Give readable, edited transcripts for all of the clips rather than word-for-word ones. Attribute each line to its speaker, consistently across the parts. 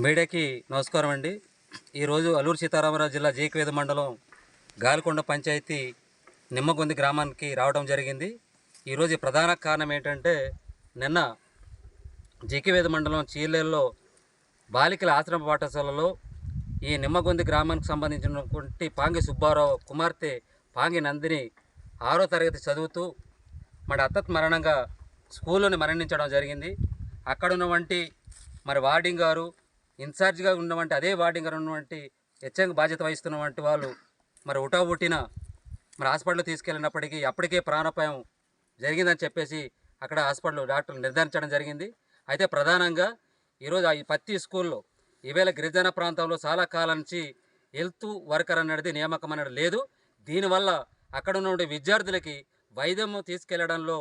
Speaker 1: మీడియాకి నమస్కారం అండి. ఈరోజు అల్లూరు సీతారామరాజు జిల్లా జీకేవేద మండలం గాలికొండ పంచాయతీ నిమ్మగొంది గ్రామానికి రావడం జరిగింది. ఈరోజు ప్రధాన కారణం ఏంటంటే, నిన్న జీకేవేద మండలం చీలేరులో బాలికల ఆశ్రమ పాఠశాలలో ఈ నిమ్మగొంది గ్రామానికి సంబంధించినటువంటి పాంగి సుబ్బారావు కుమార్తె పాంగి నందిని 6వ తరగతి చదువుతూ మరణంగా స్కూల్లోనే మరణించడం జరిగింది. అక్కడ ఉన్నటువంటి వార్డింగ్ గారు, ఇన్ఛార్జిగా ఉన్నటువంటి అదే వార్డింగ్ గారు ఉన్నటువంటి హెచ్ఎంకి బాధ్యత వహిస్తున్నటువంటి వాళ్ళు ఉటాబుట్టిన హాస్పిటల్ తీసుకెళ్ళినప్పటికీ అప్పటికే ప్రాణాపాయం జరిగిందని చెప్పేసి అక్కడ హాస్పిటల్ డాక్టర్లు నిర్ధారించడం జరిగింది. అయితే ప్రధానంగా ఈరోజు ఈ పత్తి స్కూల్లో ఈవేళ గిరిజన ప్రాంతంలో చాలా కాలం నుంచి హెల్త్ వర్కర్ అనేది నియామకం అనేది లేదు. దీనివల్ల అక్కడ ఉన్న విద్యార్థులకి వైద్యం తీసుకెళ్లడంలో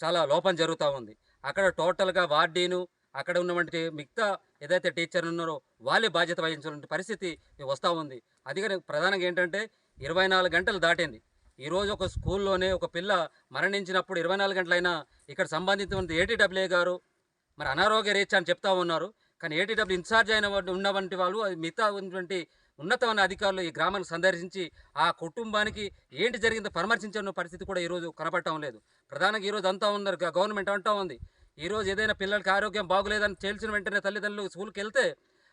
Speaker 1: చాలా లోపం జరుగుతూ ఉంది. అక్కడ టోటల్గా వార్డీను, అక్కడ ఉన్నటువంటి మిగతా ఏదైతే టీచర్లు ఉన్నారో వాళ్ళే బాధ్యత వహించాలంటే పరిస్థితి వస్తూ ఉంది. అది కానీ ప్రధానంగా ఏంటంటే 24 గంటలు దాటింది. ఈరోజు ఒక స్కూల్లోనే ఒక పిల్ల మరణించినప్పుడు 24 గంటలైనా ఇక్కడ సంబంధించిన ఏటీడబ్ల్యూఏ గారు అనారోగ్య రీత్యా అని చెప్తా ఉన్నారు. కానీ ఏటీడబ్ల్యూ ఇన్ఛార్జ్ అయిన ఉన్నటువంటి వాళ్ళు మిగతా ఉన్నటువంటి ఉన్నతమైన అధికారులు ఈ గ్రామాన్ని సందర్శించి ఆ కుటుంబానికి ఏంటి జరిగిందో పరామర్శించిన పరిస్థితి కూడా ఈరోజు కనపడటం లేదు. ప్రధానంగా ఈరోజు అంతా ఉన్నారు, గవర్నమెంట్ అంటూ ఉంది ఈరోజు ఏదైనా పిల్లలకి ఆరోగ్యం బాగులేదని తేల్చిన వెంటనే తల్లిదండ్రులు స్కూల్కి వెళ్తే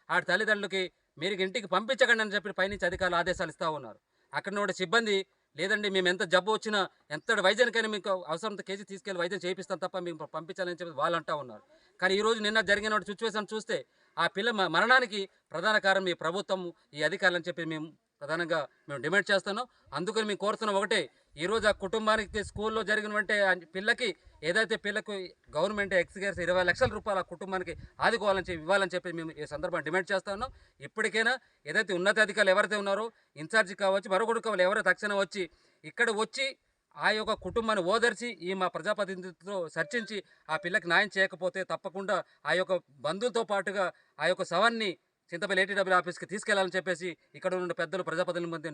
Speaker 1: ఆ తల్లిదండ్రులకి మీరు ఇంటికి పంపించకండి అని చెప్పి పైనుంచి అధికారులు ఆదేశాలు ఇస్తూ ఉన్నారు. అక్కడ ఉన్న సిబ్బంది లేదండి, మేము ఎంత జబ్బు వచ్చినా ఎంత వైద్యానికైనా మీకు అవసరంతో కేజీ తీసుకెళ్ళి వైద్యం చేయిస్తాం తప్ప మేము పంపించాలని చెప్పి వాళ్ళు అంటూ ఉన్నారు. కానీ ఈరోజు నిన్న జరిగిన సిచ్యువేషన్ చూస్తే ఆ పిల్ల మరణానికి ప్రధాన కారణం ఈ ప్రభుత్వం, ఈ అధికారులు అని చెప్పి మేము ప్రధానంగా డిమాండ్ చేస్తున్నాం. అందుకని మేము కోరుతున్నాం ఒకటే, ఈరోజు ఆ కుటుంబానికి స్కూల్లో జరిగినటువంటి పిల్లకి ఏదైతే పిల్లకు గవర్నమెంట్ ఎక్స్గ్రేస్ 20 లక్షల రూపాయలు ఆ కుటుంబానికి ఆదుకోవాలని చెప్పి ఇవ్వాలని చెప్పి మేము ఈ సందర్భంగా డిమాండ్ చేస్తా ఉన్నాం. ఇప్పటికైనా ఏదైతే ఉన్నతాధికారులు ఎవరైతే ఉన్నారో ఇన్ఛార్జి కావచ్చు, మరొకటి కావాలి, ఎవరైతే తక్షణం వచ్చి ఇక్కడ వచ్చి ఆ యొక్క కుటుంబాన్ని ఓదర్చి ఈ మా ప్రజాప్రతినిధులతో చర్చించి ఆ పిల్లకి న్యాయం చేయకపోతే తప్పకుండా ఆ యొక్క బంధువులతో పాటుగా ఆ యొక్క శవాన్ని చింతపల్లి ఏటీడబ్ల్యూ ఆఫీస్కి తీసుకెళ్లాలని చెప్పేసి ఇక్కడ ఉన్న పెద్దలు ప్రజాప్రతినిధుల మధ్య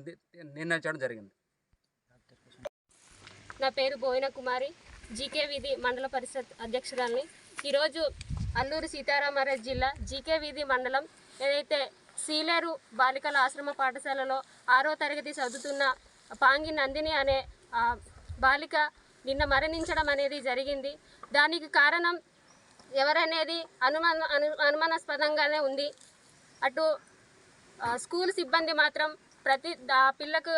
Speaker 1: నిర్ణయించడం జరిగింది.
Speaker 2: నా పేరు బోయిన కుమారి, జీకే వీధి మండల పరిషత్ అధ్యక్షురాలిని. ఈరోజు అల్లూరు సీతారామరాజు జిల్లా జీకే వీధి మండలం ఏదైతే సీలేరు బాలికల ఆశ్రమ పాఠశాలలో 6వ తరగతి చదువుతున్న పాంగి నందిని అనే బాలిక నిన్న మరణించడం అనేది జరిగింది. దానికి కారణం ఎవరనేది అనుమానాస్పదంగానే ఉంది. అటు స్కూల్ సిబ్బంది మాత్రం ప్రతి పిల్లకు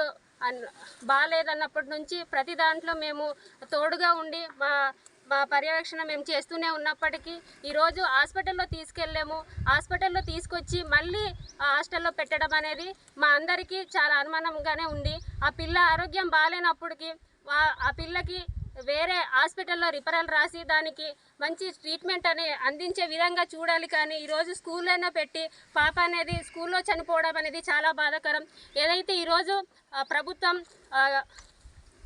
Speaker 2: బాగాలేదన్నప్పటి నుంచి ప్రతి దాంట్లో మేము తోడుగా ఉండి మా పర్యవేక్షణ మేము చేస్తూనే ఉన్నప్పటికీ ఈరోజు హాస్పిటల్లో తీసుకెళ్ళాము. హాస్పిటల్లో తీసుకొచ్చి మళ్ళీ హాస్టల్లో పెట్టడం అనేది మా అందరికీ చాలా అనుమానంగానే ఉంది. ఆ పిల్ల ఆరోగ్యం బాగాలేనప్పటికీ ఆ పిల్లకి వేరే హాస్పిటల్లో రిఫరల్ రాసి దానికి మంచి ట్రీట్మెంట్ అని అందించే విధంగా చూడాలి. కానీ ఈరోజు స్కూల్లోనే పెట్టి పాప అనేది స్కూల్లో చనిపోవడం అనేది చాలా బాధాకరం. ఏదైతే ఈరోజు ప్రభుత్వం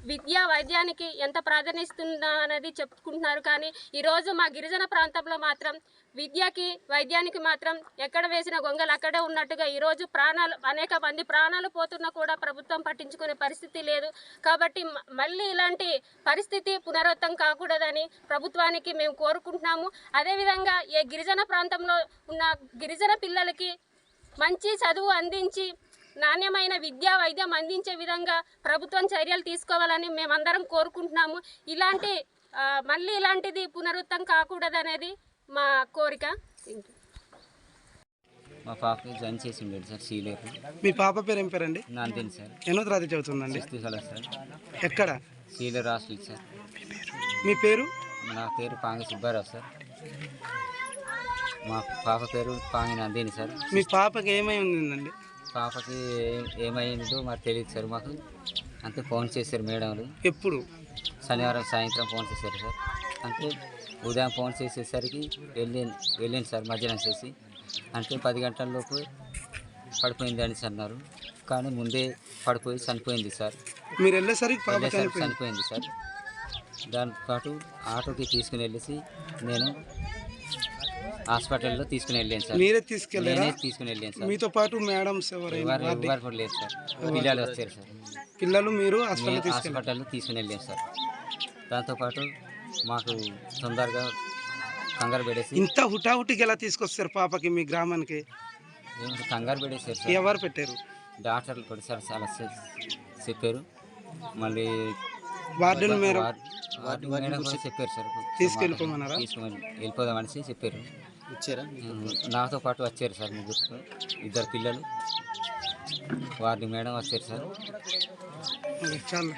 Speaker 2: విద్యా వైద్యానికి ఎంత ప్రాధాన్యత ఇస్తుందా అనేది చెప్పుకుంటున్నారు. కానీ ఈరోజు మా గిరిజన ప్రాంతంలో మాత్రం విద్యకి వైద్యానికి మాత్రం ఎక్కడ వేసిన గొంగలు అక్కడే ఉన్నట్టుగా ఈరోజు అనేక మంది ప్రాణాలు పోతున్నా కూడా ప్రభుత్వం పట్టించుకునే పరిస్థితి లేదు. కాబట్టి మళ్ళీ ఇలాంటి పరిస్థితి పునరావృతం కాకూడదని ప్రభుత్వానికి మేము కోరుకుంటున్నాము. అదేవిధంగా ఏ గిరిజన ప్రాంతంలో ఉన్న గిరిజన పిల్లలకి మంచి చదువు అందించి నాణ్యమైన విద్యా వైద్యం అందించే విధంగా ప్రభుత్వం చర్యలు తీసుకోవాలని మేమందరం కోరుకుంటున్నాము. మళ్ళీ ఇలాంటిది పునరుద్ధం కాకూడదనేది మా కోరిక.
Speaker 3: మా పాపకి జాయిన్ చేసి ఉండేది సార్ సీలేరు.
Speaker 4: మీ పాప పేరు ఏం పేరండి?
Speaker 3: నందిని సార్.
Speaker 4: ఎన్నో తరగతి చదువుతుందండి?
Speaker 3: సార్.
Speaker 4: ఎక్కడ?
Speaker 3: Sileru hostel sir.
Speaker 4: మీ పేరు?
Speaker 3: నా పేరు పాంగి సుబ్బారావు సార్. మా పాప పేరు పాంగి నందిని సార్.
Speaker 4: మీ పాపకి ఏమై ఉందండి?
Speaker 3: పాపకి ఏమైందో మరి తెలియదు సార్. మాకు అంతే ఫోన్ చేశారు మేడంలు.
Speaker 4: ఎప్పుడు?
Speaker 3: శనివారం సాయంత్రం ఫోన్ చేశారు సార్. అంటే ఉదయం ఫోన్ చేసేసరికి వెళ్ళాను సార్. మధ్యాహ్నం చేసి అంటే 10 గంటలలోపు పడిపోయింది అని అన్నారు. కానీ ముందే పడిపోయి చనిపోయింది సార్.
Speaker 4: మీరు వెళ్ళేసరికి పాప
Speaker 3: చనిపోయింది సార్. దాంతో పాటు ఆటోకి తీసుకుని వెళ్ళేసి నేను హాస్పిటల్లో తీసుకుని వెళ్ళాను సార్.
Speaker 4: మీరే తీసుకెళ్ళారా?
Speaker 3: తీసుకుని వెళ్ళాను సార్.
Speaker 4: మీతో పాటు మేడమ్స్
Speaker 3: ఎవరు లేదు సార్. పిల్లలు వచ్చారు సార్.
Speaker 4: పిల్లలు మీరు హాస్పిటల్లో
Speaker 3: తీసుకుని వెళ్ళాను సార్. దాంతోపాటు మాకు తొందరగా కంగారు పెడేసి
Speaker 4: ఇంత హుటాహుటికి ఎలా తీసుకొస్తారు పాపకి మీ గ్రామానికి?
Speaker 3: కంగారు పెడేసారు సార్.
Speaker 4: ఎవరు పెట్టారు?
Speaker 3: డాక్టర్లు కూడా సార్ చాలా చెప్పారు. మళ్ళీ
Speaker 4: వార్డుల మేర
Speaker 3: వార్డు మేడం కూడా చెప్పారు సార్.
Speaker 4: తీసుకెళ్ళిపోమన్నారా?
Speaker 3: తీసుకుని వెళ్ళిపోదామనేసి చెప్పారు.
Speaker 5: వచ్చారా?
Speaker 3: నాతో పాటు వచ్చారు సార్ ముగ్గురు, 2 పిల్లలు. వార్డు మేడం వచ్చారు సార్.
Speaker 4: చాలు.